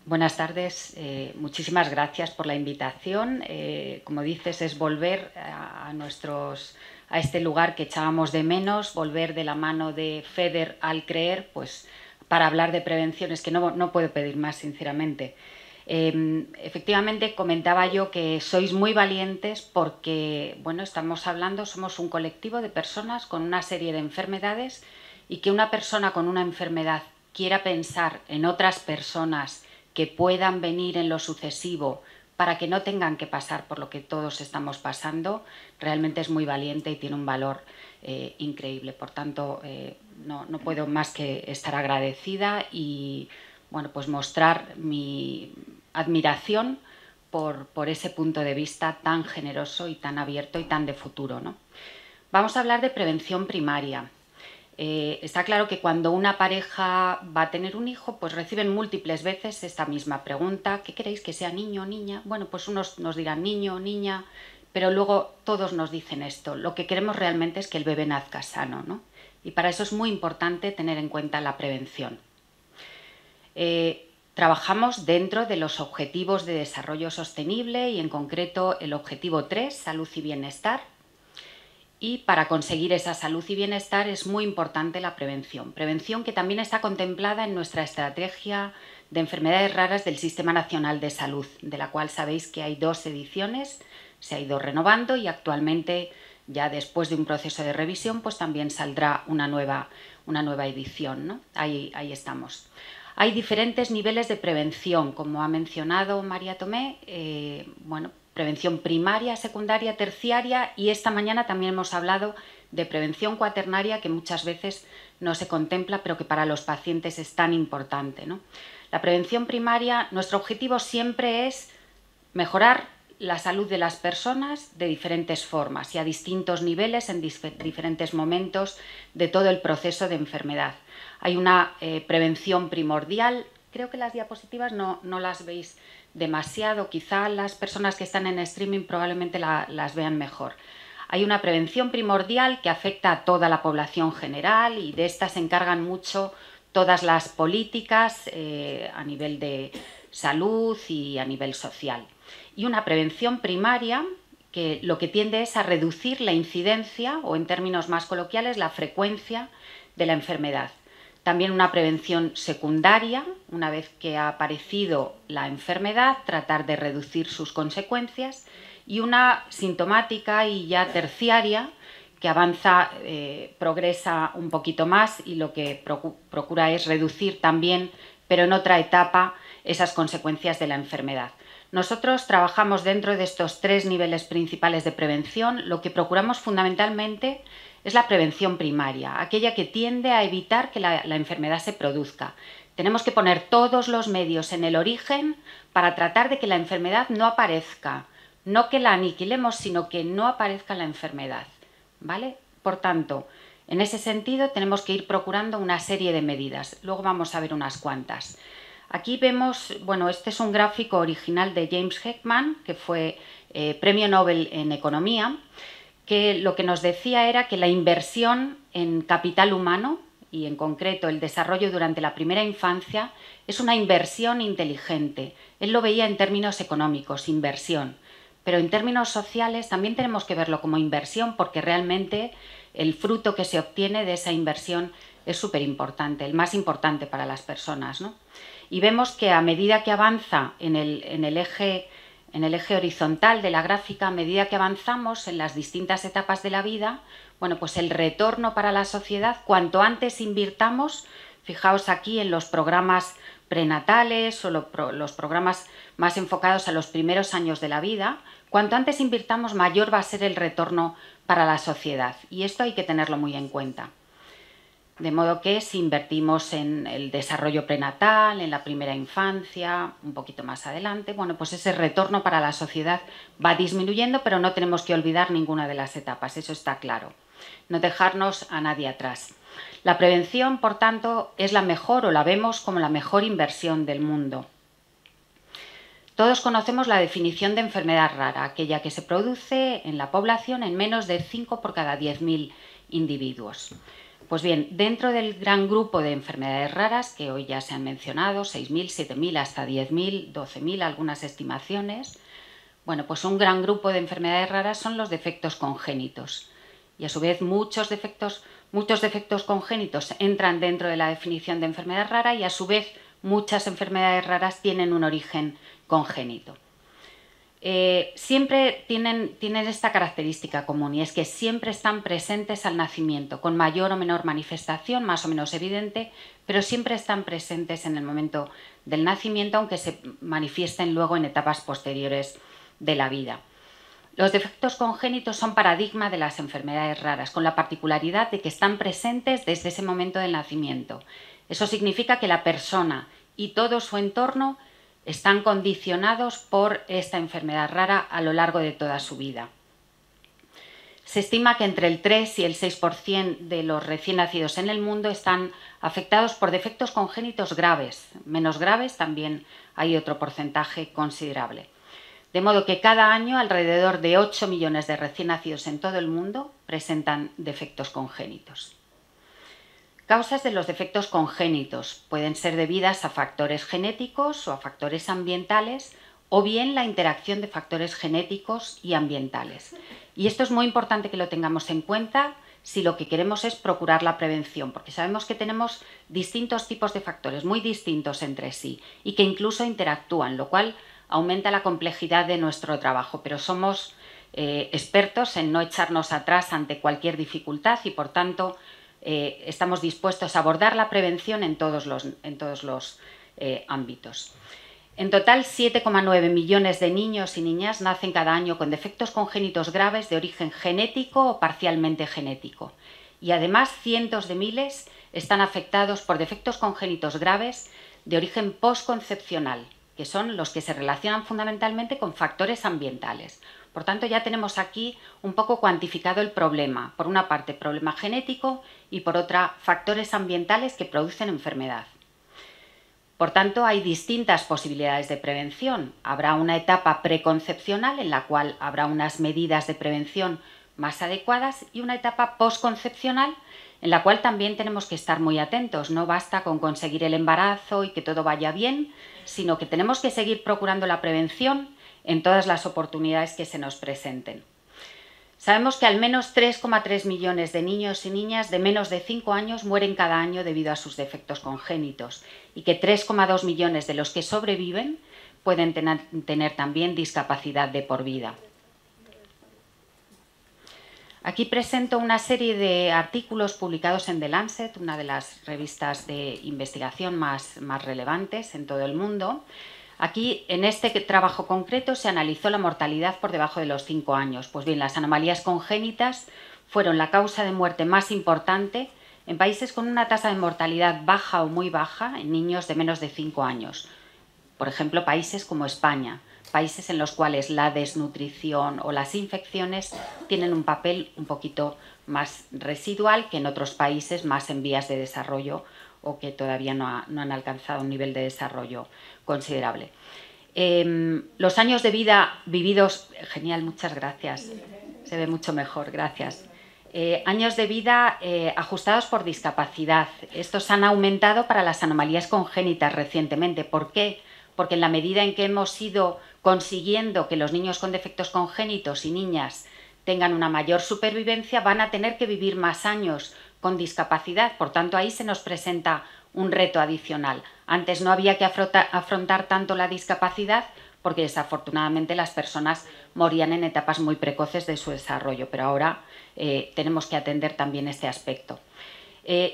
Buenas tardes, muchísimas gracias por la invitación. Como dices, es volver a este lugar que echábamos de menos, volver de la mano de FEDER al CREER, pues para hablar de prevención. Es que no puedo pedir más, sinceramente. Efectivamente, comentaba yo que sois muy valientes porque, bueno, somos un colectivo de personas con una serie de enfermedades, y que una persona con una enfermedad quiera pensar en otras personas que puedan venir en lo sucesivo para que no tengan que pasar por lo que todos estamos pasando, realmente es muy valiente y tiene un valor increíble. Por tanto, no puedo más que estar agradecida y, bueno, pues mostrar mi admiración por ese punto de vista tan generoso y tan abierto y tan de futuro, ¿no? Vamos a hablar de prevención primaria. Está claro que cuando una pareja va a tener un hijo, pues reciben múltiples veces esta misma pregunta: ¿qué queréis, que sea niño o niña? Bueno, pues unos nos dirán niño o niña, pero luego todos nos dicen esto: lo que queremos realmente es que el bebé nazca sano, ¿no? Y para eso es muy importante tener en cuenta la prevención. Trabajamos dentro de los Objetivos de Desarrollo Sostenible y en concreto el objetivo 3, salud y bienestar. Y para conseguir esa salud y bienestar es muy importante la prevención. Prevención que también está contemplada en nuestra estrategia de enfermedades raras del Sistema Nacional de Salud, de la cual sabéis que hay 2 ediciones, se ha ido renovando y actualmente, ya después de un proceso de revisión, pues también saldrá una nueva edición, ¿no? Ahí estamos. Hay diferentes niveles de prevención, como ha mencionado María Tomé, bueno, prevención primaria, secundaria, terciaria, y esta mañana también hemos hablado de prevención cuaternaria, que muchas veces no se contempla, pero que para los pacientes es tan importante, ¿no? La prevención primaria, nuestro objetivo siempre es mejorar la salud de las personas de diferentes formas y a distintos niveles en diferentes momentos de todo el proceso de enfermedad. Hay una prevención primordial. Creo que las diapositivas no las veis demasiado, quizá las personas que están en streaming probablemente las vean mejor. Hay una prevención primordial que afecta a toda la población general, y de esta se encargan mucho todas las políticas a nivel de salud y a nivel social. Y una prevención primaria que lo que tiende es a reducir la incidencia, o en términos más coloquiales, la frecuencia de la enfermedad. También una prevención secundaria, una vez que ha aparecido la enfermedad, tratar de reducir sus consecuencias, y una sintomática y ya terciaria, que avanza, progresa un poquito más y lo que procura es reducir también, pero en otra etapa, esas consecuencias de la enfermedad. Nosotros trabajamos dentro de estos 3 niveles principales de prevención. Lo que procuramos fundamentalmente es la prevención primaria, aquella que tiende a evitar que la enfermedad se produzca. Tenemos que poner todos los medios en el origen para tratar de que la enfermedad no aparezca, no que la aniquilemos, sino que no aparezca la enfermedad, ¿vale? Por tanto, en ese sentido tenemos que ir procurando una serie de medidas. Luego vamos a ver unas cuantas. Aquí vemos, bueno, este es un gráfico original de James Heckman, que fue premio Nobel en Economía, que lo que nos decía era que la inversión en capital humano, y en concreto el desarrollo durante la primera infancia, es una inversión inteligente. Él lo veía en términos económicos, inversión, pero en términos sociales también tenemos que verlo como inversión, porque realmente el fruto que se obtiene de esa inversión es súper importante, el más importante para las personas, ¿no? Y vemos que a medida que avanza en el eje horizontal de la gráfica, a medida que avanzamos en las distintas etapas de la vida, bueno, pues el retorno para la sociedad, cuanto antes invirtamos, fijaos aquí en los programas prenatales o los programas más enfocados a los primeros años de la vida, cuanto antes invirtamos, mayor va a ser el retorno para la sociedad. Y esto hay que tenerlo muy en cuenta. De modo que si invertimos en el desarrollo prenatal, en la primera infancia, un poquito más adelante, bueno, pues ese retorno para la sociedad va disminuyendo, pero no tenemos que olvidar ninguna de las etapas, eso está claro. No dejarnos a nadie atrás. La prevención, por tanto, es la mejor, o la vemos como la mejor inversión del mundo. Todos conocemos la definición de enfermedad rara, aquella que se produce en la población en menos de 5 por cada 10.000 individuos. Pues bien, dentro del gran grupo de enfermedades raras, que hoy ya se han mencionado, 6.000, 7.000, hasta 10.000, 12.000, algunas estimaciones, bueno, pues un gran grupo de enfermedades raras son los defectos congénitos. Y a su vez muchos defectos congénitos entran dentro de la definición de enfermedad rara y a su vez muchas enfermedades raras tienen un origen congénito. Siempre tienen esta característica común, y es que siempre están presentes al nacimiento, con mayor o menor manifestación, más o menos evidente, pero siempre están presentes en el momento del nacimiento, aunque se manifiesten luego en etapas posteriores de la vida. Los defectos congénitos son paradigma de las enfermedades raras, con la particularidad de que están presentes desde ese momento del nacimiento. Eso significa que la persona y todo su entorno están condicionados por esta enfermedad rara a lo largo de toda su vida. Se estima que entre el 3 y el 6% de los recién nacidos en el mundo están afectados por defectos congénitos graves. Menos graves también hay otro porcentaje considerable. De modo que cada año alrededor de 8 millones de recién nacidos en todo el mundo presentan defectos congénitos. Causas de los defectos congénitos pueden ser debidas a factores genéticos o a factores ambientales, o bien la interacción de factores genéticos y ambientales. Y esto es muy importante que lo tengamos en cuenta si lo que queremos es procurar la prevención, porque sabemos que tenemos distintos tipos de factores, muy distintos entre sí, y que incluso interactúan, lo cual aumenta la complejidad de nuestro trabajo, pero somos expertos en no echarnos atrás ante cualquier dificultad y, por tanto, estamos dispuestos a abordar la prevención en todos los ámbitos. En total, 7,9 millones de niños y niñas nacen cada año con defectos congénitos graves de origen genético o parcialmente genético. Y además, cientos de miles están afectados por defectos congénitos graves de origen postconcepcional, que son los que se relacionan fundamentalmente con factores ambientales. Por tanto, ya tenemos aquí un poco cuantificado el problema. Por una parte, problema genético, y por otra, factores ambientales que producen enfermedad. Por tanto, hay distintas posibilidades de prevención. Habrá una etapa preconcepcional en la cual habrá unas medidas de prevención más adecuadas y una etapa postconcepcional en la cual también tenemos que estar muy atentos. No basta con conseguir el embarazo y que todo vaya bien, sino que tenemos que seguir procurando la prevención en todas las oportunidades que se nos presenten. Sabemos que al menos 3,3 millones de niños y niñas de menos de 5 años mueren cada año debido a sus defectos congénitos y que 3,2 millones de los que sobreviven pueden tener también discapacidad de por vida. Aquí presento una serie de artículos publicados en The Lancet, una de las revistas de investigación más relevantes en todo el mundo. Aquí, en este trabajo concreto, se analizó la mortalidad por debajo de los 5 años. Pues bien, las anomalías congénitas fueron la causa de muerte más importante en países con una tasa de mortalidad baja o muy baja en niños de menos de 5 años. Por ejemplo, países como España, países en los cuales la desnutrición o las infecciones tienen un papel un poquito más residual que en otros países más en vías de desarrollo o que todavía no han alcanzado un nivel de desarrollo considerable. Los años de vida vividos... Genial, muchas gracias. Se ve mucho mejor, gracias. Años de vida ajustados por discapacidad. Estos han aumentado para las anomalías congénitas recientemente. ¿Por qué? Porque en la medida en que hemos ido consiguiendo que los niños con defectos congénitos y niñas tengan una mayor supervivencia, van a tener que vivir más años con discapacidad. Por tanto, ahí se nos presenta un reto adicional. Antes no había que afrontar tanto la discapacidad porque desafortunadamente las personas morían en etapas muy precoces de su desarrollo, pero ahora tenemos que atender también este aspecto.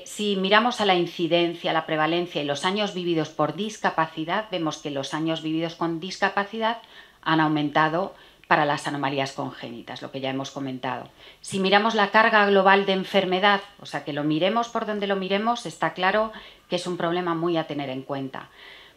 Si miramos a la incidencia, la prevalencia y los años vividos por discapacidad, vemos que los años vividos con discapacidad han aumentado para las anomalías congénitas, lo que ya hemos comentado. Si miramos la carga global de enfermedad, o sea, que lo miremos por donde lo miremos, está claro que es un problema muy a tener en cuenta.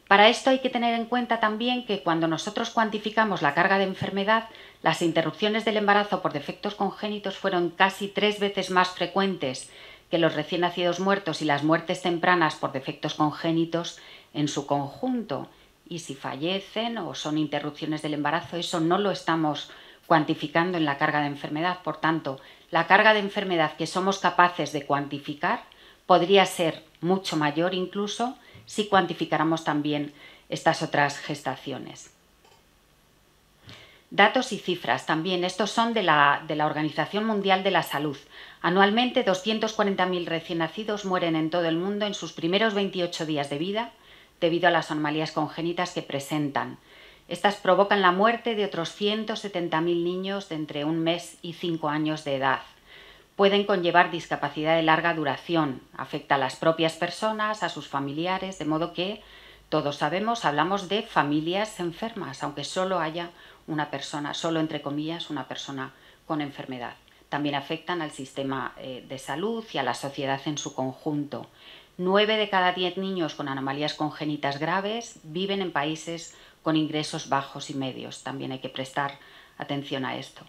Para esto hay que tener en cuenta también que cuando nosotros cuantificamos la carga de enfermedad, las interrupciones del embarazo por defectos congénitos fueron casi 3 veces más frecuentes que los recién nacidos muertos y las muertes tempranas por defectos congénitos en su conjunto. Y si fallecen o son interrupciones del embarazo, eso no lo estamos cuantificando en la carga de enfermedad. Por tanto, la carga de enfermedad que somos capaces de cuantificar podría ser mucho mayor incluso si cuantificáramos también estas otras gestaciones. Datos y cifras también, estos son de la Organización Mundial de la Salud. Anualmente 240.000 recién nacidos mueren en todo el mundo en sus primeros 28 días de vida debido a las anomalías congénitas que presentan. Estas provocan la muerte de otros 170.000 niños de entre 1 mes y 5 años de edad. Pueden conllevar discapacidad de larga duración, afecta a las propias personas, a sus familiares, de modo que todos sabemos, hablamos de familias enfermas, aunque solo haya una persona, solo entre comillas, una persona con enfermedad. También afectan al sistema de salud y a la sociedad en su conjunto. 9 de cada 10 niños con anomalías congénitas graves viven en países con ingresos bajos y medios. También hay que prestar atención a esto.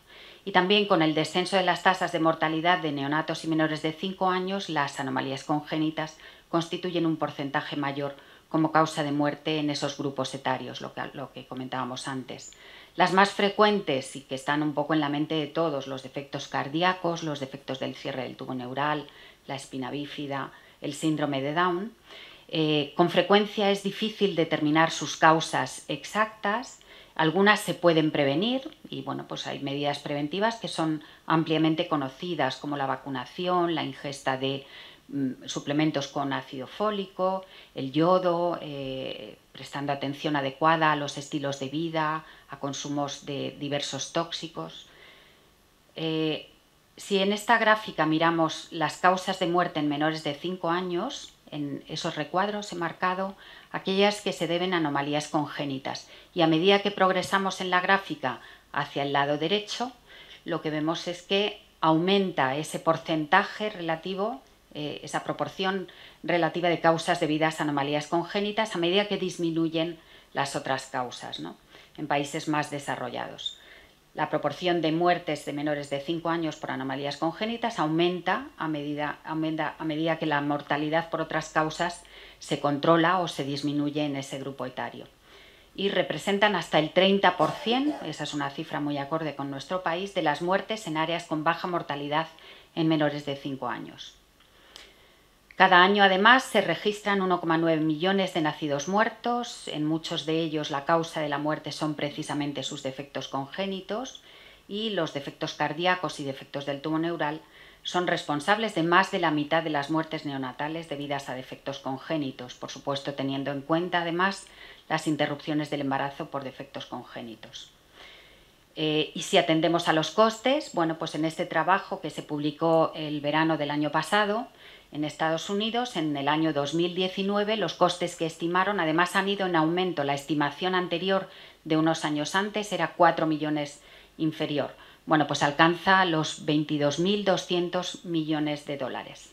Y también con el descenso de las tasas de mortalidad de neonatos y menores de 5 años, las anomalías congénitas constituyen un porcentaje mayor como causa de muerte en esos grupos etarios, lo que comentábamos antes. Las más frecuentes y que están un poco en la mente de todos, los defectos cardíacos, los defectos del cierre del tubo neural, la espina bífida, el síndrome de Down. Con frecuencia es difícil determinar sus causas exactas. Algunas se pueden prevenir y bueno, pues hay medidas preventivas que son ampliamente conocidas, como la vacunación, la ingesta de suplementos con ácido fólico, el yodo, prestando atención adecuada a los estilos de vida, a consumos de diversos tóxicos. Si en esta gráfica miramos las causas de muerte en menores de 5 años, en esos recuadros he marcado aquellas que se deben a anomalías congénitas. Y a medida que progresamos en la gráfica hacia el lado derecho, lo que vemos es que aumenta ese porcentaje relativo, esa proporción relativa de causas debidas a anomalías congénitas a medida que disminuyen las otras causas, ¿no?, en países más desarrollados. La proporción de muertes de menores de 5 años por anomalías congénitas aumenta a medida que la mortalidad por otras causas se controla o se disminuye en ese grupo etario. Y representan hasta el 30%, esa es una cifra muy acorde con nuestro país, de las muertes en áreas con baja mortalidad en menores de 5 años. Cada año, además, se registran 1,9 millones de nacidos muertos. En muchos de ellos la causa de la muerte son precisamente sus defectos congénitos y los defectos cardíacos y defectos del tubo neural son responsables de más de la mitad de las muertes neonatales debidas a defectos congénitos, por supuesto teniendo en cuenta además las interrupciones del embarazo por defectos congénitos. Y si atendemos a los costes, bueno, pues en este trabajo que se publicó el verano del año pasado, en Estados Unidos, en el año 2019, los costes que estimaron además han ido en aumento. La estimación anterior de unos años antes era 4 millones inferior. Bueno, pues alcanza los 22.200 millones de dólares.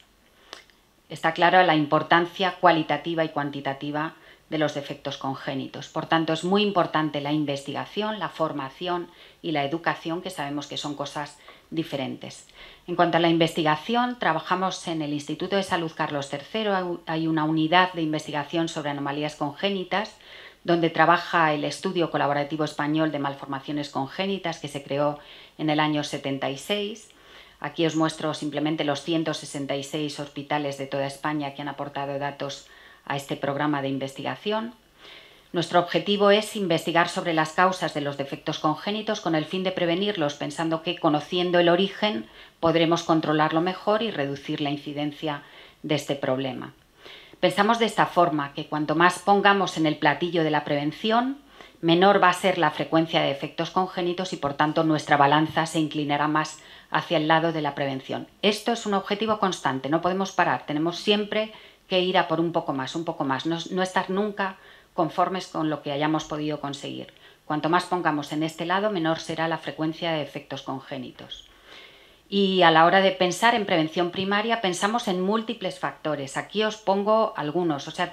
Está clara la importancia cualitativa y cuantitativa de los defectos congénitos. Por tanto, es muy importante la investigación, la formación y la educación, que sabemos que son cosas diferentes. En cuanto a la investigación, trabajamos en el Instituto de Salud Carlos III. Hay una unidad de investigación sobre anomalías congénitas, donde trabaja el Estudio Colaborativo Español de Malformaciones Congénitas, que se creó en el año 76. Aquí os muestro simplemente los 166 hospitales de toda España que han aportado datos a este programa de investigación. Nuestro objetivo es investigar sobre las causas de los defectos congénitos con el fin de prevenirlos, pensando que conociendo el origen podremos controlarlo mejor y reducir la incidencia de este problema. Pensamos de esta forma, que cuanto más pongamos en el platillo de la prevención, menor va a ser la frecuencia de defectos congénitos y por tanto nuestra balanza se inclinará más hacia el lado de la prevención. Esto es un objetivo constante, no podemos parar, tenemos siempre que ir a por un poco más, no estar nunca conformes con lo que hayamos podido conseguir. Cuanto más pongamos en este lado, menor será la frecuencia de defectos congénitos. Y a la hora de pensar en prevención primaria, pensamos en múltiples factores. Aquí os pongo algunos, o sea,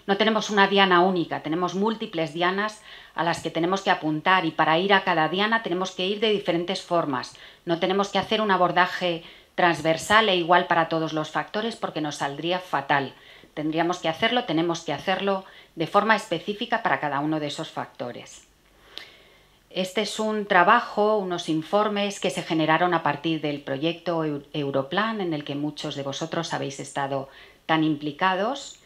no tenemos una diana única, tenemos múltiples dianas a las que tenemos que apuntar y para ir a cada diana tenemos que ir de diferentes formas. No tenemos que hacer un abordaje transversal e igual para todos los factores porque nos saldría fatal. Tenemos que hacerlo de forma específica para cada uno de esos factores. Este es un trabajo, unos informes que se generaron a partir del proyecto Europlan, en el que muchos de vosotros habéis estado tan implicados.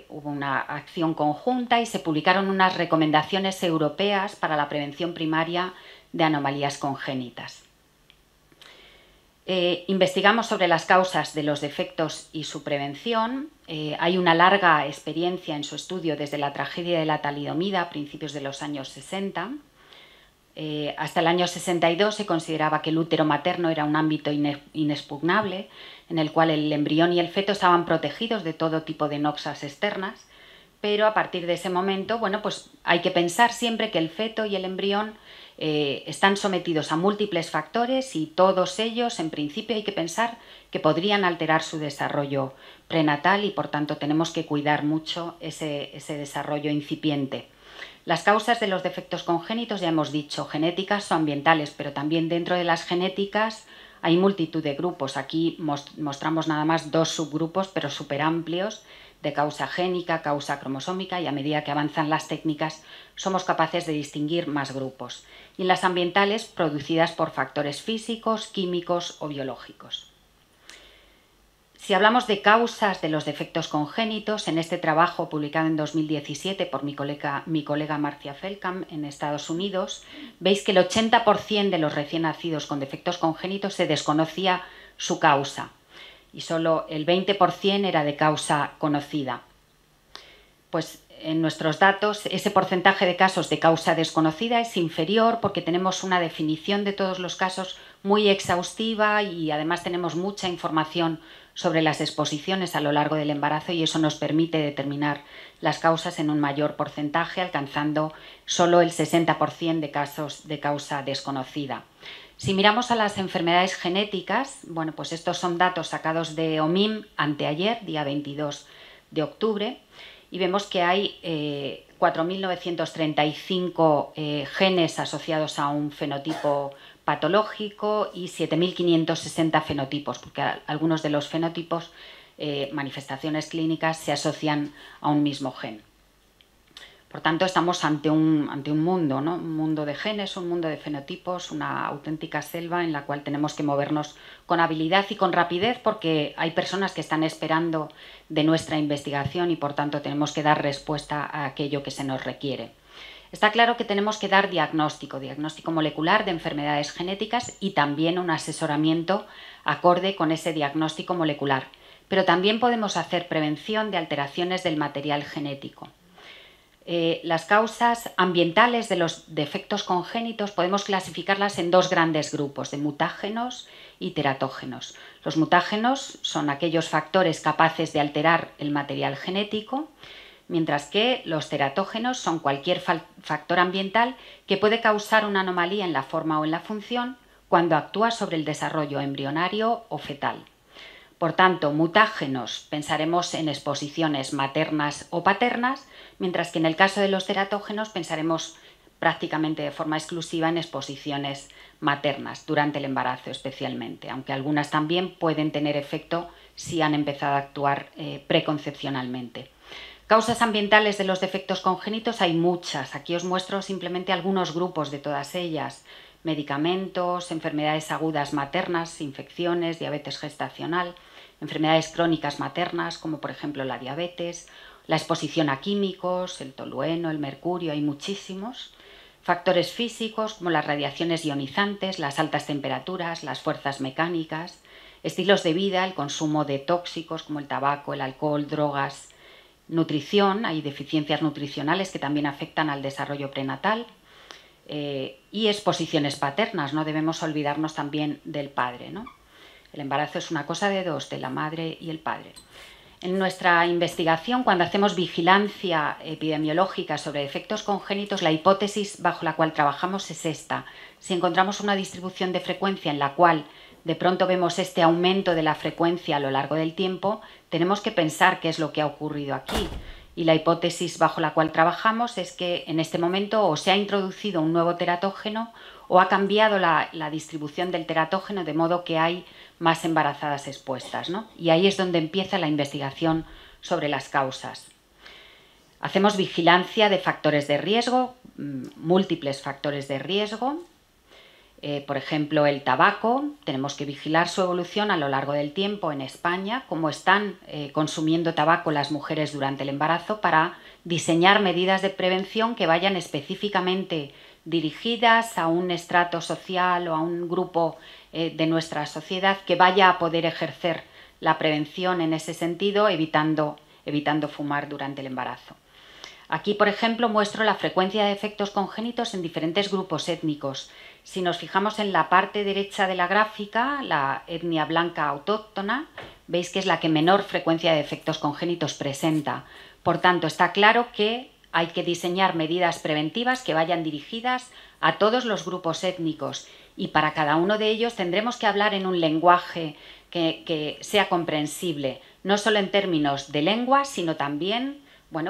Hubo una acción conjunta y se publicaron unas recomendaciones europeas para la prevención primaria de anomalías congénitas. Investigamos sobre las causas de los defectos y su prevención. Hay una larga experiencia en su estudio desde la tragedia de la talidomida a principios de los años 60. Hasta el año 62 se consideraba que el útero materno era un ámbito inexpugnable, en el cual el embrión y el feto estaban protegidos de todo tipo de noxas externas, pero a partir de ese momento, bueno, pues hay que pensar siempre que el feto y el embrión están sometidos a múltiples factores y todos ellos, en principio, hay que pensar que podrían alterar su desarrollo prenatal y, por tanto, tenemos que cuidar mucho ese desarrollo incipiente. Las causas de los defectos congénitos, ya hemos dicho, genéticas o ambientales, pero también dentro de las genéticas hay multitud de grupos. Aquí mostramos nada más 2 subgrupos, pero súper amplios, de causa génica, causa cromosómica, y a medida que avanzan las técnicas somos capaces de distinguir más grupos. Y en las ambientales, producidas por factores físicos, químicos o biológicos. Si hablamos de causas de los defectos congénitos, en este trabajo publicado en 2017 por mi colega Marcia Feldkamp en Estados Unidos, veis que el 80% de los recién nacidos con defectos congénitos se desconocía su causa y solo el 20% era de causa conocida. Pues en nuestros datos ese porcentaje de casos de causa desconocida es inferior porque tenemos una definición de todos los casos muy exhaustiva y además tenemos mucha información sobre las exposiciones a lo largo del embarazo y eso nos permite determinar las causas en un mayor porcentaje, alcanzando solo el 60% de casos de causa desconocida. Si miramos a las enfermedades genéticas, bueno, pues estos son datos sacados de OMIM anteayer, día 22 de octubre, y vemos que hay 4.935 genes asociados a un fenotipo patológico y 7.560 fenotipos, porque algunos de los fenotipos, manifestaciones clínicas, se asocian a un mismo gen. Por tanto, estamos ante un mundo, ¿no? Un mundo de genes, un mundo de fenotipos, una auténtica selva en la cual tenemos que movernos con habilidad y con rapidez porque hay personas que están esperando de nuestra investigación y, por tanto, tenemos que dar respuesta a aquello que se nos requiere. Está claro que tenemos que dar diagnóstico molecular de enfermedades genéticas y también un asesoramiento acorde con ese diagnóstico molecular. Pero también podemos hacer prevención de alteraciones del material genético. Las causas ambientales de los defectos congénitos podemos clasificarlas en 2 grandes grupos, de mutágenos y teratógenos. Los mutágenos son aquellos factores capaces de alterar el material genético, mientras que los teratógenos son cualquier factor ambiental que puede causar una anomalía en la forma o en la función cuando actúa sobre el desarrollo embrionario o fetal. Por tanto, mutágenos pensaremos en exposiciones maternas o paternas, mientras que en el caso de los teratógenos pensaremos prácticamente de forma exclusiva en exposiciones maternas, durante el embarazo especialmente, aunque algunas también pueden tener efecto si han empezado a actuar preconcepcionalmente. Causas ambientales de los defectos congénitos hay muchas. Aquí os muestro simplemente algunos grupos de todas ellas. Medicamentos, enfermedades agudas maternas, infecciones, diabetes gestacional, enfermedades crónicas maternas como por ejemplo la diabetes, la exposición a químicos, el tolueno, el mercurio, hay muchísimos. Factores físicos como las radiaciones ionizantes, las altas temperaturas, las fuerzas mecánicas, estilos de vida, el consumo de tóxicos como el tabaco, el alcohol, drogas, nutrición, hay deficiencias nutricionales que también afectan al desarrollo prenatal. Y exposiciones paternas, no debemos olvidarnos también del padre, ¿no? El embarazo es una cosa de 2, de la madre y el padre. En nuestra investigación, cuando hacemos vigilancia epidemiológica sobre defectos congénitos, la hipótesis bajo la cual trabajamos es esta. Si encontramos una distribución de frecuencia en la cual de pronto vemos este aumento de la frecuencia a lo largo del tiempo, tenemos que pensar qué es lo que ha ocurrido aquí. Y la hipótesis bajo la cual trabajamos es que en este momento o se ha introducido un nuevo teratógeno o ha cambiado la distribución del teratógeno de modo que hay más embarazadas expuestas, ¿no? Y ahí es donde empieza la investigación sobre las causas. Hacemos vigilancia de factores de riesgo, múltiples factores de riesgo. Por ejemplo, el tabaco, tenemos que vigilar su evolución a lo largo del tiempo en España, cómo están consumiendo tabaco las mujeres durante el embarazo, para diseñar medidas de prevención que vayan específicamente dirigidas a un estrato social o a un grupo de nuestra sociedad que vaya a poder ejercer la prevención en ese sentido, evitando fumar durante el embarazo. Aquí, por ejemplo, muestro la frecuencia de defectos congénitos en diferentes grupos étnicos. Si nos fijamos en la parte derecha de la gráfica, la etnia blanca autóctona, veis que es la que menor frecuencia de defectos congénitos presenta. Por tanto, está claro que hay que diseñar medidas preventivas que vayan dirigidas a todos los grupos étnicos, y para cada uno de ellos tendremos que hablar en un lenguaje que sea comprensible, no solo en términos de lengua, sino también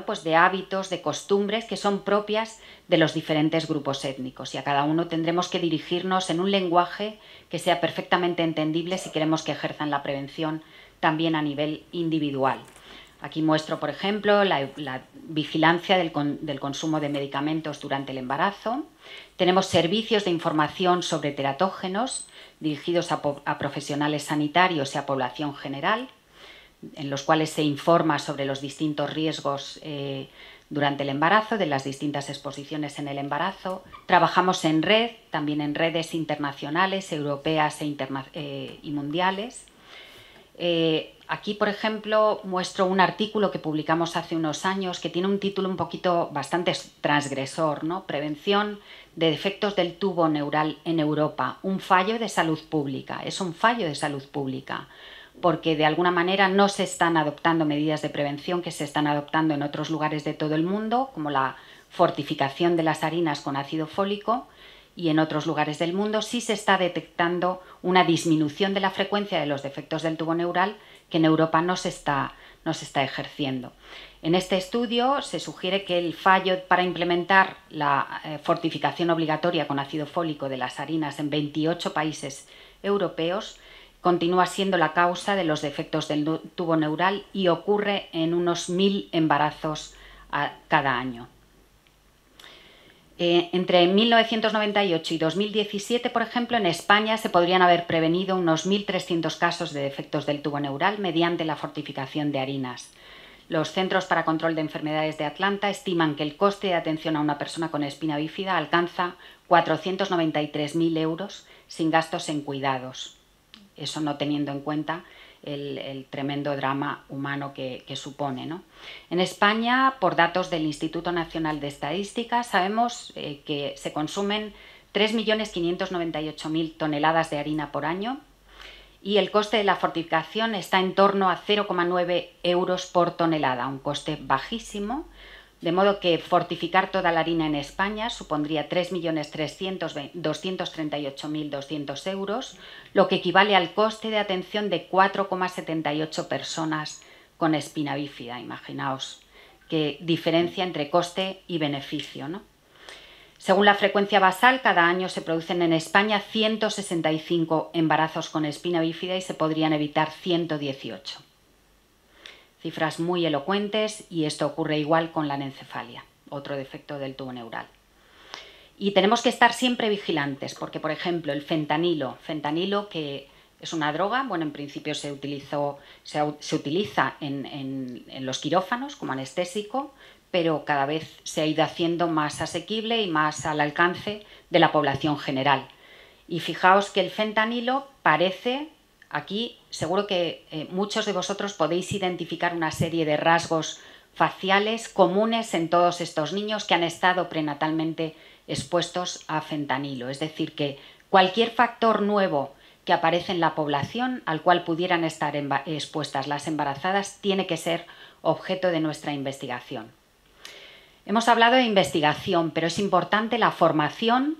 pues de hábitos, de costumbres que son propias de los diferentes grupos étnicos, y a cada uno tendremos que dirigirnos en un lenguaje que sea perfectamente entendible si queremos que ejerzan la prevención también a nivel individual. Aquí muestro, por ejemplo, la vigilancia del consumo de medicamentos durante el embarazo. Tenemos servicios de información sobre teratógenos dirigidos a profesionales sanitarios y a población general, en los cuales se informa sobre los distintos riesgos durante el embarazo, de las distintas exposiciones en el embarazo. Trabajamos en red, también en redes internacionales, europeas y mundiales. Aquí, por ejemplo, muestro un artículo que publicamos hace unos años que tiene un título bastante transgresor, ¿no? Prevención de defectos del tubo neural en Europa, un fallo de salud pública. Es un fallo de salud pública, porque de alguna manera no se están adoptando medidas de prevención que se están adoptando en otros lugares de todo el mundo, como la fortificación de las harinas con ácido fólico, y en otros lugares del mundo sí se está detectando una disminución de la frecuencia de los defectos del tubo neural que en Europa no se está ejerciendo. En este estudio se sugiere que el fallo para implementar la fortificación obligatoria con ácido fólico de las harinas en 28 países europeos continúa siendo la causa de los defectos del tubo neural y ocurre en unos 1000 embarazos cada año. Entre 1998 y 2017, por ejemplo, en España se podrían haber prevenido unos 1.300 casos de defectos del tubo neural mediante la fortificación de harinas. Los Centros para Control de Enfermedades de Atlanta estiman que el coste de atención a una persona con espina bífida alcanza 493.000 euros sin gastos en cuidados. Eso no teniendo en cuenta el tremendo drama humano que supone, ¿no? En España, por datos del Instituto Nacional de Estadística, sabemos que se consumen 3.598.000 toneladas de harina por año, y el coste de la fortificación está en torno a 0,9 euros por tonelada, un coste bajísimo, de modo que fortificar toda la harina en España supondría 3.238.200 euros, lo que equivale al coste de atención de 4,78 personas con espina bífida. Imaginaos qué diferencia entre coste y beneficio, ¿no? Según la frecuencia basal, cada año se producen en España 165 embarazos con espina bífida y se podrían evitar 118. Cifras muy elocuentes, y esto ocurre igual con la anencefalia, otro defecto del tubo neural. Y tenemos que estar siempre vigilantes porque, por ejemplo, el fentanilo que es una droga, bueno, en principio se utiliza en los quirófanos como anestésico, pero cada vez se ha ido haciendo más asequible y más al alcance de la población general. Y fijaos que el fentanilo parece... Aquí seguro que muchos de vosotros podéis identificar una serie de rasgos faciales comunes en todos estos niños que han estado prenatalmente expuestos a fentanilo. Es decir, que cualquier factor nuevo que aparece en la población al cual pudieran estar expuestas las embarazadas tiene que ser objeto de nuestra investigación. Hemos hablado de investigación, pero es importante la formación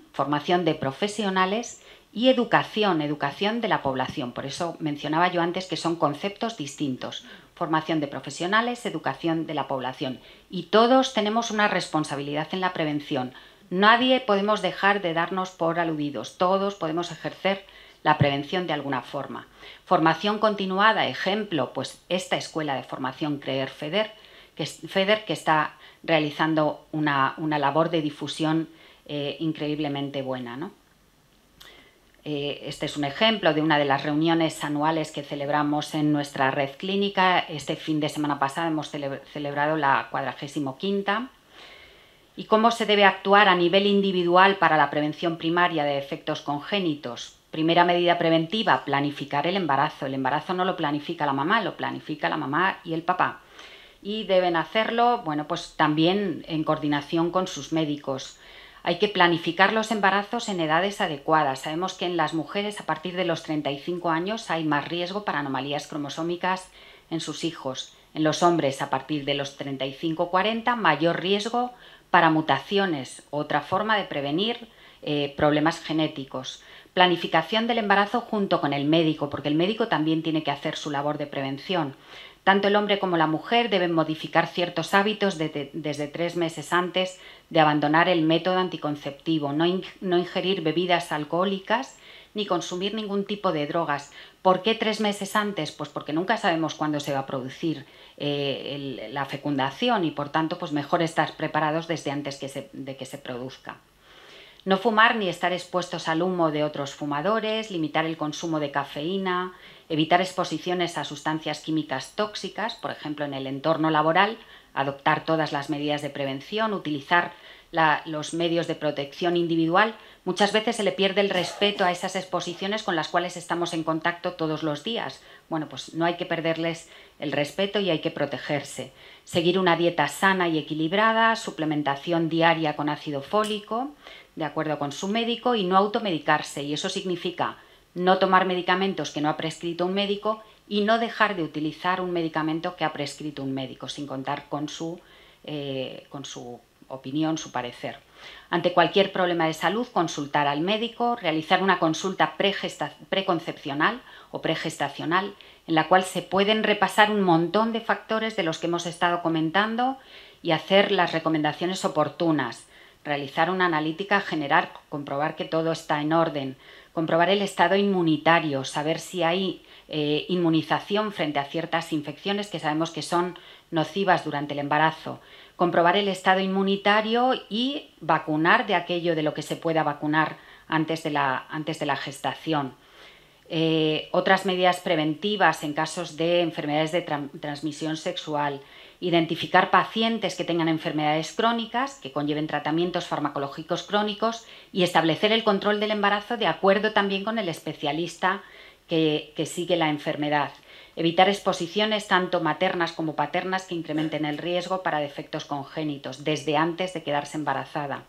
de profesionales y educación de la población. Por eso mencionaba yo antes que son conceptos distintos. Formación de profesionales, educación de la población. Y todos tenemos una responsabilidad en la prevención. Nadie podemos dejar de darnos por aludidos. Todos podemos ejercer la prevención de alguna forma. Formación continuada, ejemplo, pues esta escuela de formación FEDER, que está realizando una labor de difusión increíblemente buena, ¿no? Este es un ejemplo de una de las reuniones anuales que celebramos en nuestra red clínica. Este fin de semana pasado hemos celebrado la 45ª. ¿Y cómo se debe actuar a nivel individual para la prevención primaria de defectos congénitos? Primera medida preventiva, planificar el embarazo. El embarazo no lo planifica la mamá, lo planifica la mamá y el papá. Y deben hacerlo, bueno, pues también en coordinación con sus médicos. Hay que planificar los embarazos en edades adecuadas. Sabemos que en las mujeres a partir de los 35 años hay más riesgo para anomalías cromosómicas en sus hijos. En los hombres a partir de los 35-40 mayor riesgo para mutaciones, otra forma de prevenir problemas genéticos. Planificación del embarazo junto con el médico, porque el médico también tiene que hacer su labor de prevención. Tanto el hombre como la mujer deben modificar ciertos hábitos desde 3 meses antes de abandonar el método anticonceptivo, no ingerir bebidas alcohólicas ni consumir ningún tipo de drogas. ¿Por qué 3 meses antes? Pues porque nunca sabemos cuándo se va a producir la fecundación y por tanto pues mejor estar preparados desde antes de que se produzca. No fumar ni estar expuestos al humo de otros fumadores, limitar el consumo de cafeína, evitar exposiciones a sustancias químicas tóxicas, por ejemplo en el entorno laboral, adoptar todas las medidas de prevención, utilizar los medios de protección individual. Muchas veces se le pierde el respeto a esas exposiciones con las cuales estamos en contacto todos los días. Bueno, pues no hay que perderles el respeto y hay que protegerse. Seguir una dieta sana y equilibrada, suplementación diaria con ácido fólico, de acuerdo con su médico, y no automedicarse. Y eso significa no tomar medicamentos que no ha prescrito un médico y no dejar de utilizar un medicamento que ha prescrito un médico, sin contar con su opinión, su parecer. Ante cualquier problema de salud, consultar al médico, realizar una consulta preconcepcional o pregestacional en la cual se pueden repasar un montón de factores de los que hemos estado comentando y hacer las recomendaciones oportunas, realizar una analítica general, comprobar que todo está en orden, comprobar el estado inmunitario, saber si hay inmunización frente a ciertas infecciones que sabemos que son nocivas durante el embarazo, comprobar el estado inmunitario y vacunar de aquello de lo que se pueda vacunar antes de la gestación. Otras medidas preventivas en casos de enfermedades de transmisión sexual, identificar pacientes que tengan enfermedades crónicas, que conlleven tratamientos farmacológicos crónicos y establecer el control del embarazo de acuerdo también con el especialista que sigue la enfermedad. Evitar exposiciones tanto maternas como paternas que incrementen el riesgo para defectos congénitos desde antes de quedarse embarazada.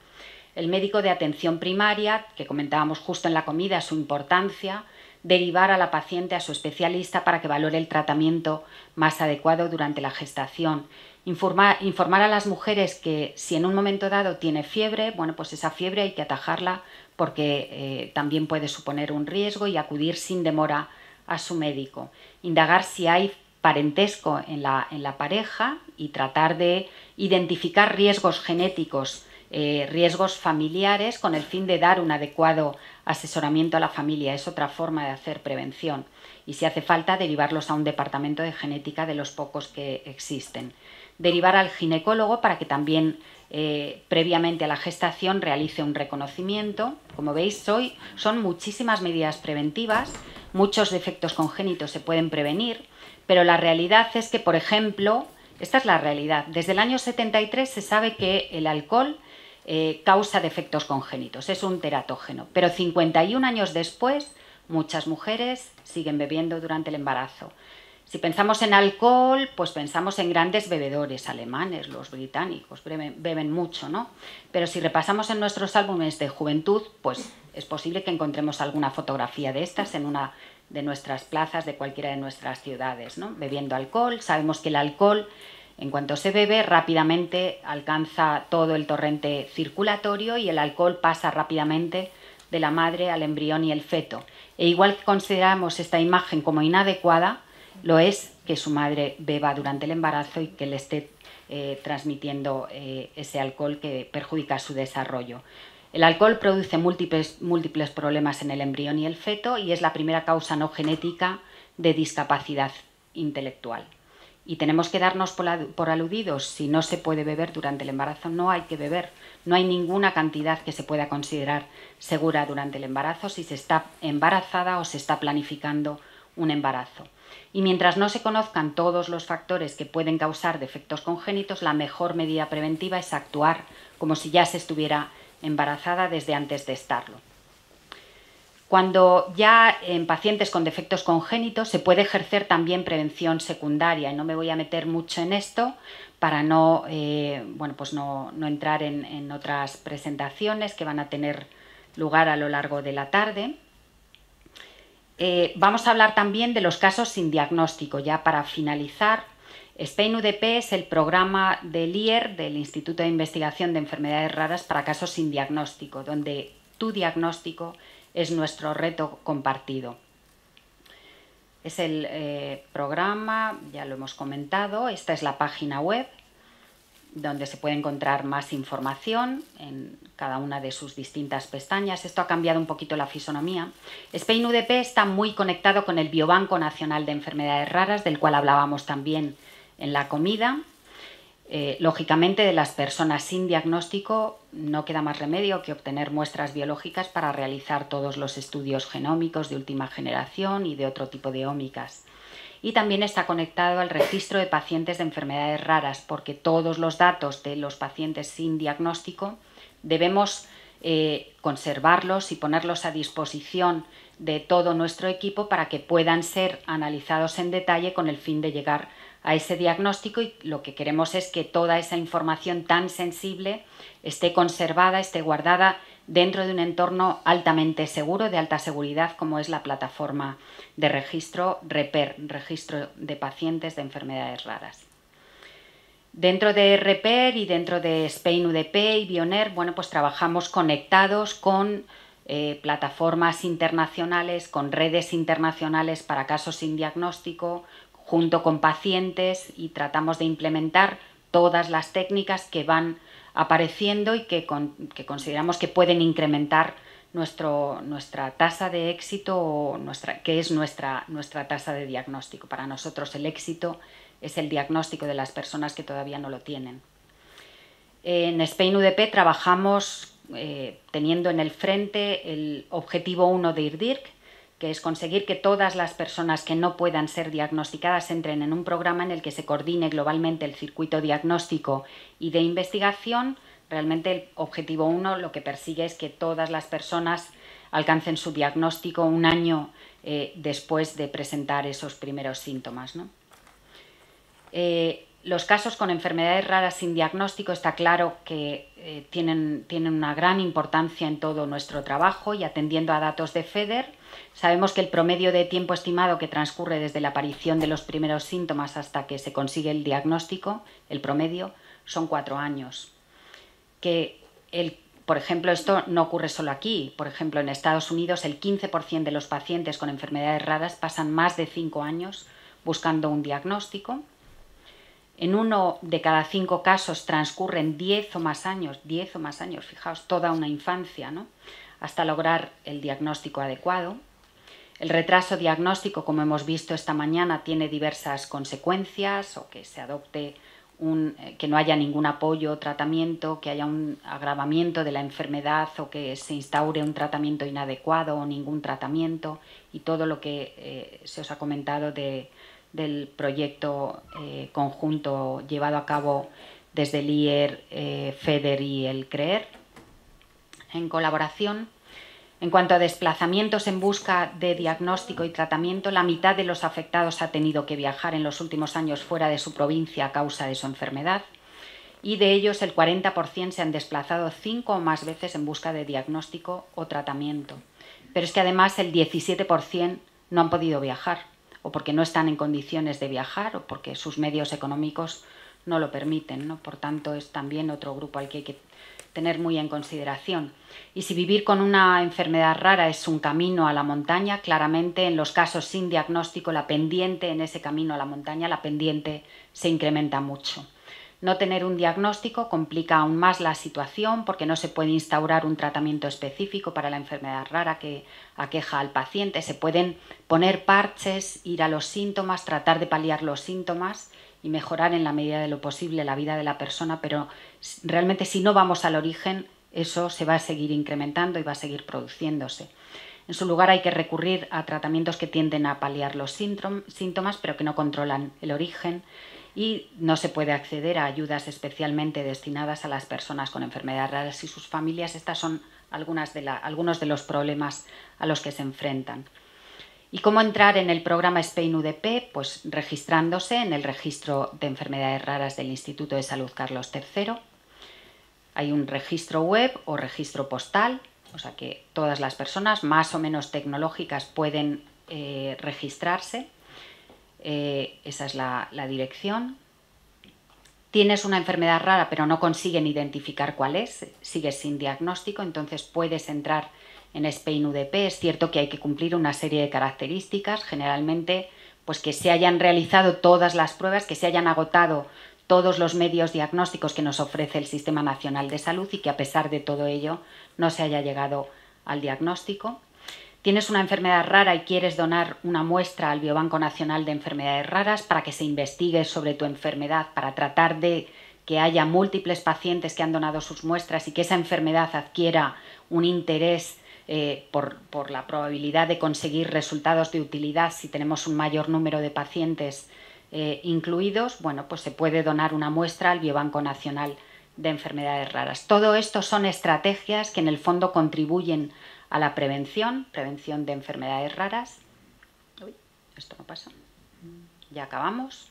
El médico de atención primaria, que comentábamos justo en la comida, su importancia, derivar a la paciente a su especialista para que valore el tratamiento más adecuado durante la gestación. Informar a las mujeres que si en un momento dado tiene fiebre, bueno, pues esa fiebre hay que atajarla porque también puede suponer un riesgo y acudir sin demora a su médico. Indagar si hay parentesco en la pareja y tratar de identificar riesgos genéticos, riesgos familiares con el fin de dar un adecuado asesoramiento a la familia. Es otra forma de hacer prevención y si hace falta derivarlos a un departamento de genética de los pocos que existen. Derivar al ginecólogo para que también previamente a la gestación realice un reconocimiento. Como veis, son muchísimas medidas preventivas, muchos defectos congénitos se pueden prevenir, pero la realidad es que, por ejemplo, esta es la realidad. Desde el año 73 se sabe que el alcohol causa defectos congénitos, es un teratógeno, pero 51 años después muchas mujeres siguen bebiendo durante el embarazo. Si pensamos en alcohol, pues pensamos en grandes bebedores alemanes, los británicos beben mucho, ¿no? Pero si repasamos en nuestros álbumes de juventud, pues es posible que encontremos alguna fotografía de estas en una de nuestras plazas de cualquiera de nuestras ciudades, ¿no? Bebiendo alcohol. Sabemos que el alcohol, en cuanto se bebe, rápidamente alcanza todo el torrente circulatorio y el alcohol pasa rápidamente de la madre al embrión y el feto. E igual que consideramos esta imagen como inadecuada, lo es que su madre beba durante el embarazo y que le esté transmitiendo ese alcohol que perjudica su desarrollo. El alcohol produce múltiples problemas en el embrión y el feto y es la primera causa no genética de discapacidad intelectual. y tenemos que darnos por aludidos si no se puede beber durante el embarazo. No hay que beber, no hay ninguna cantidad que se pueda considerar segura durante el embarazo si se está embarazada o se está planificando un embarazo. Y mientras no se conozcan todos los factores que pueden causar defectos congénitos, la mejor medida preventiva es actuar como si ya se estuviera embarazada desde antes de estarlo. Cuando ya en pacientes con defectos congénitos se puede ejercer también prevención secundaria, y no me voy a meter mucho en esto para no entrar en otras presentaciones que van a tener lugar a lo largo de la tarde. Vamos a hablar también de los casos sin diagnóstico. Ya para finalizar, SPAIN-UDP es el programa del IER, del Instituto de Investigación de Enfermedades Raras para casos sin diagnóstico, donde tu diagnóstico es nuestro reto compartido. Es el programa, ya lo hemos comentado, esta es la página web donde se puede encontrar más información en cada una de sus distintas pestañas. Esto ha cambiado un poquito la fisonomía. SPAIN-UDP está muy conectado con el Biobanco Nacional de Enfermedades Raras, del cual hablábamos también en la comida. Lógicamente, de las personas sin diagnóstico no queda más remedio que obtener muestras biológicas para realizar todos los estudios genómicos de última generación y de otro tipo de ómicas. Y también está conectado al registro de pacientes de enfermedades raras, porque todos los datos de los pacientes sin diagnóstico debemos conservarlos y ponerlos a disposición de todo nuestro equipo para que puedan ser analizados en detalle con el fin de llegar a ese diagnóstico, y lo que queremos es que toda esa información tan sensible esté conservada, esté guardada dentro de un entorno altamente seguro, de alta seguridad, como es la plataforma de registro REPER, Registro de Pacientes de Enfermedades Raras. Dentro de REPER y dentro de SPAIN-UDP y Bioner, bueno, pues trabajamos conectados con plataformas internacionales, con redes internacionales para casos sin diagnóstico, junto con pacientes, y tratamos de implementar todas las técnicas que van apareciendo y que consideramos que pueden incrementar nuestra tasa de éxito, o que es nuestra tasa de diagnóstico. Para nosotros el éxito es el diagnóstico de las personas que todavía no lo tienen. En SPAIN-UDP trabajamos teniendo en el frente el objetivo 1 de IRDIRC, que es conseguir que todas las personas que no puedan ser diagnosticadas entren en un programa en el que se coordine globalmente el circuito diagnóstico y de investigación. Realmente el objetivo 1 lo que persigue es que todas las personas alcancen su diagnóstico un año después de presentar esos primeros síntomas, ¿no? Los casos con enfermedades raras sin diagnóstico está claro que tienen una gran importancia en todo nuestro trabajo, y atendiendo a datos de FEDER, sabemos que el promedio de tiempo estimado que transcurre desde la aparición de los primeros síntomas hasta que se consigue el diagnóstico, el promedio, son 4 años. Por ejemplo, esto no ocurre solo aquí. Por ejemplo, en Estados Unidos el 15% de los pacientes con enfermedades raras pasan más de 5 años buscando un diagnóstico. En 1 de cada 5 casos transcurren 10 o más años, fijaos, toda una infancia, ¿no?, hasta lograr el diagnóstico adecuado. El retraso diagnóstico, como hemos visto esta mañana, tiene diversas consecuencias, o que se adopte que no haya ningún apoyo o tratamiento, que haya un agravamiento de la enfermedad, o que se instaure un tratamiento inadecuado o ningún tratamiento, y todo lo que se os ha comentado del proyecto conjunto llevado a cabo desde el IER, FEDER y el CREER en colaboración. En cuanto a desplazamientos en busca de diagnóstico y tratamiento, la mitad de los afectados ha tenido que viajar en los últimos años fuera de su provincia a causa de su enfermedad, y de ellos el 40% se han desplazado 5 o más veces en busca de diagnóstico o tratamiento. Pero es que además el 17% no han podido viajar, o porque no están en condiciones de viajar, o porque sus medios económicos no lo permiten, ¿no? Por tanto, es también otro grupo al que hay que tener muy en consideración. Y si vivir con una enfermedad rara es un camino a la montaña, claramente en los casos sin diagnóstico la pendiente en ese camino a la montaña, la pendiente se incrementa mucho. No tener un diagnóstico complica aún más la situación, porque no se puede instaurar un tratamiento específico para la enfermedad rara que aqueja al paciente. Se pueden poner parches, ir a los síntomas, tratar de paliar los síntomas, y mejorar en la medida de lo posible la vida de la persona, pero realmente si no vamos al origen, eso se va a seguir incrementando y va a seguir produciéndose. En su lugar hay que recurrir a tratamientos que tienden a paliar los síntomas, pero que no controlan el origen, y no se puede acceder a ayudas especialmente destinadas a las personas con enfermedades raras y sus familias. Estas son algunos de los problemas a los que se enfrentan. ¿Y cómo entrar en el programa Spain UDP? Pues registrándose en el registro de enfermedades raras del Instituto de Salud Carlos III. Hay un registro web o registro postal, o sea que todas las personas más o menos tecnológicas pueden registrarse. Esa es la dirección. Tienes una enfermedad rara pero no consiguen identificar cuál es, sigues sin diagnóstico, entonces puedes entrar en Spain UDP. Es cierto que hay que cumplir una serie de características, generalmente pues que se hayan realizado todas las pruebas, que se hayan agotado todos los medios diagnósticos que nos ofrece el Sistema Nacional de Salud y que a pesar de todo ello no se haya llegado al diagnóstico. Tienes una enfermedad rara y quieres donar una muestra al Biobanco Nacional de Enfermedades Raras para que se investigue sobre tu enfermedad, para tratar de que haya múltiples pacientes que han donado sus muestras y que esa enfermedad adquiera un interés por la probabilidad de conseguir resultados de utilidad si tenemos un mayor número de pacientes incluidos. Bueno, pues se puede donar una muestra al Biobanco Nacional de Enfermedades Raras. Todo esto son estrategias que en el fondo contribuyen a la prevención de enfermedades raras. Uy, esto no pasa. Ya acabamos.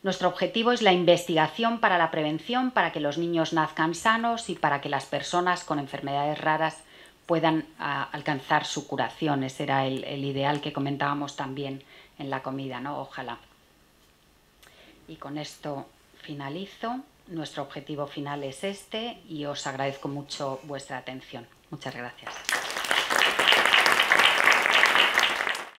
Nuestro objetivo es la investigación para la prevención, para que los niños nazcan sanos y para que las personas con enfermedades raras puedan alcanzar su curación. Ese era el ideal que comentábamos también en la comida, ¿no? Ojalá. Y con esto finalizo. Nuestro objetivo final es este y os agradezco mucho vuestra atención. Muchas gracias.